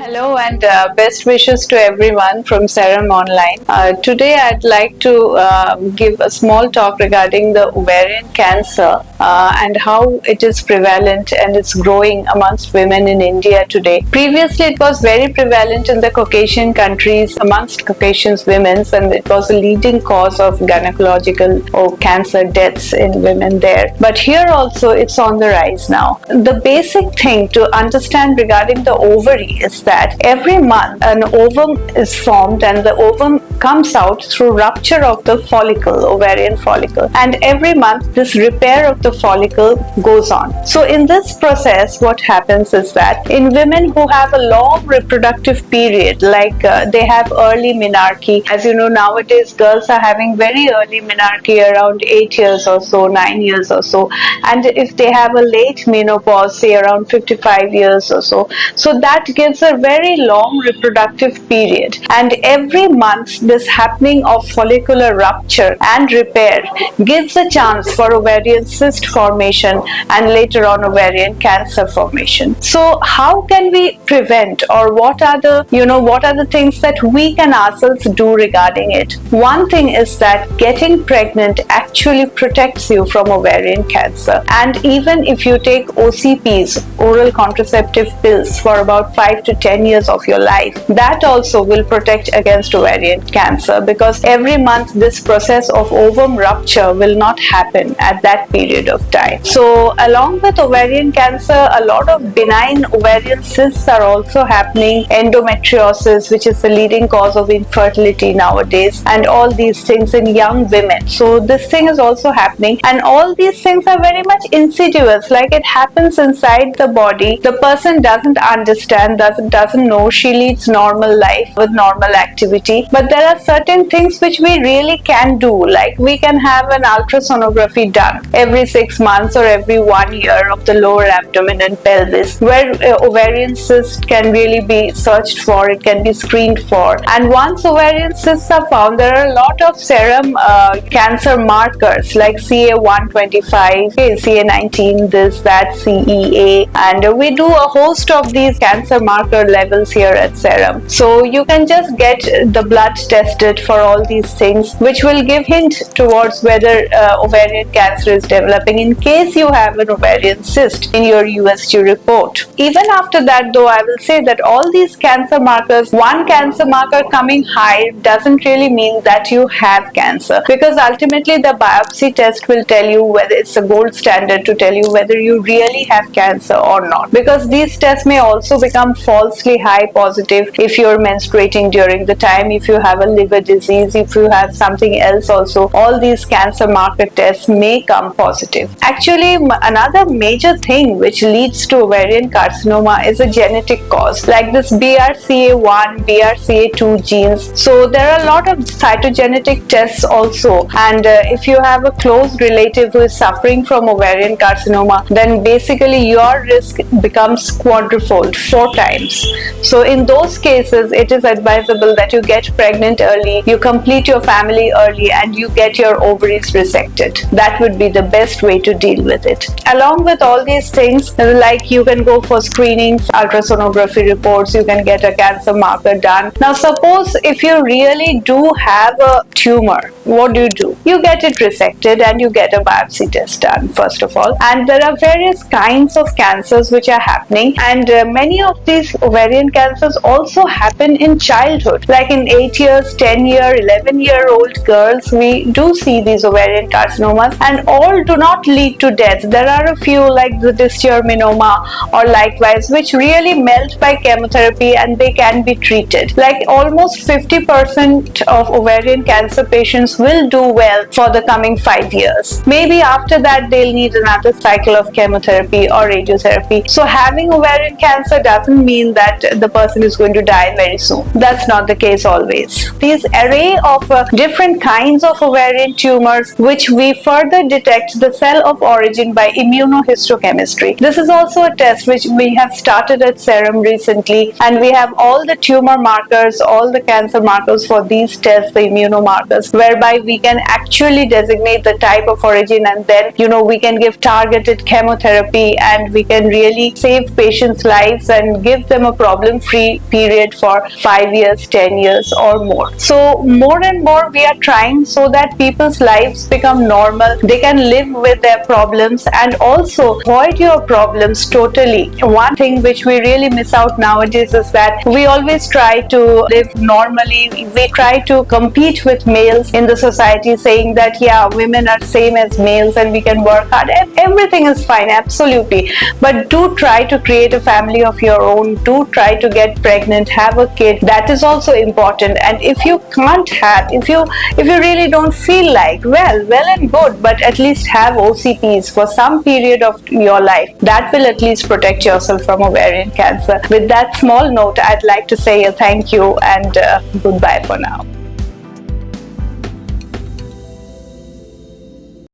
Hello and best wishes to everyone from Serum Online. Today I'd like to give a small talk regarding the ovarian cancer and how it is prevalent and it's growing amongst women in India today. Previously it was very prevalent in the Caucasian countries amongst Caucasian women, and it was a leading cause of gynecological or cancer deaths in women there. But here also it's on the rise now. The basic thing to understand regarding the ovary is that every month an ovum is formed and the ovum comes out through rupture of the follicle, ovarian follicle, and every month this repair of the follicle goes on. So in this process what happens is that in women who have a long reproductive period, like they have early menarche, as you know nowadays girls are having very early menarche around 8 years or so, 9 years or so, and if they have a late menopause say around 55 years or so, so that gives a very long reproductive period, and every month this happening of follicular rupture and repair gives a chance for ovarian cyst formation and later on ovarian cancer formation. So how can we prevent, or what are the things that we can ourselves do regarding it? One thing is that getting pregnant actually protects you from ovarian cancer, and even if you take OCPs, oral contraceptive pills, for about 5 to 10 years of your life, that also will protect against ovarian cancer, because every month this process of ovum rupture will not happen at that period of time. So along with ovarian cancer, a lot of benign ovarian cysts are also happening, endometriosis, which is the leading cause of infertility nowadays, and all these things in young women. So this thing is also happening, and all these things are very much insidious, like it happens inside the body. The person doesn't understand, doesn't know, she leads normal life with normal activity, but there are certain things which we really can do, like we can have an ultrasonography done every 6 months or every 1 year of the lower abdomen and pelvis, where ovarian cyst can really be searched for, it can be screened for, and once ovarian cysts are found, there are a lot of serum cancer markers like CA125, CA19, this, that, CEA, and we do a host of these cancer marker levels here at Serum. So you can just get the blood tested for all these things, which will give hint towards whether ovarian cancer is developing in case you have an ovarian cyst in your USG report. Even after that though, I will say that all these cancer markers, one cancer marker coming high doesn't really mean that you have cancer, because ultimately the biopsy test will tell you whether it's a gold standard to tell you whether you really have cancer or not, because these tests may also become falsely high positive if you're menstruating during the time, if you have a liver disease, if you have something else also, all these cancer marker tests may come positive. Actually, another major thing which leads to ovarian carcinoma is a genetic cause, like this BRCA1, BRCA2 genes. So there are a lot of cytogenetic tests also, and if you have a close relative who is suffering from ovarian carcinoma, then basically your risk becomes quadrufold, 4 times. So in those cases, it is advisable that you get pregnant early, you complete your family early, and you get your ovaries resected. That would be the best way to deal with it. Along with all these things, like you can go for screenings, ultrasonography reports, you can get a cancer marker done. Now suppose if you really do have a tumor, what do? You get it resected and you get a biopsy test done first of all. And there are various kinds of cancers which are happening, and many of these ovarian cancers also happen in childhood, like in 8 years, 10-year, 11-year-old girls. We do see these ovarian carcinomas, and all do not lead to death. There are a few like the dysgerminoma or likewise which really melt by chemotherapy and they can be treated. Like almost 50% of ovarian cancer patients will do well for the coming 5 years. Maybe after that they'll need another cycle of chemotherapy or radiotherapy. So having ovarian cancer doesn't mean that the person is going to die very soon. That's not the case always. These array of different kinds of ovarian tumors, which we further detect the cell of origin by immunohistochemistry. This is also a test which we have started at Serum recently, and we have all the tumor markers, all the cancer markers for these tests, the immunomarkers, whereby we can actually designate the type of origin, and then we can give targeted chemotherapy, and we can really save patients' lives and give them a problem-free period for 5 years, 10 years or more. So more and more we are trying so that people's lives become normal. They can live with their problems and also avoid your problems totally. One thing which we really miss out nowadays is that we always try to live normally. We try to compete with males in the society, saying that women are same as males and we can work hard. Everything is fine, absolutely. But do try to create a family of your own. Do try to get pregnant, have a kid. That is also important. And if you can't have, if you really don't feel like, well and good, but at least have OCPs for some period of your life. That will at least protect yourself from ovarian cancer. With that small note, I'd like to say a thank you and goodbye for now.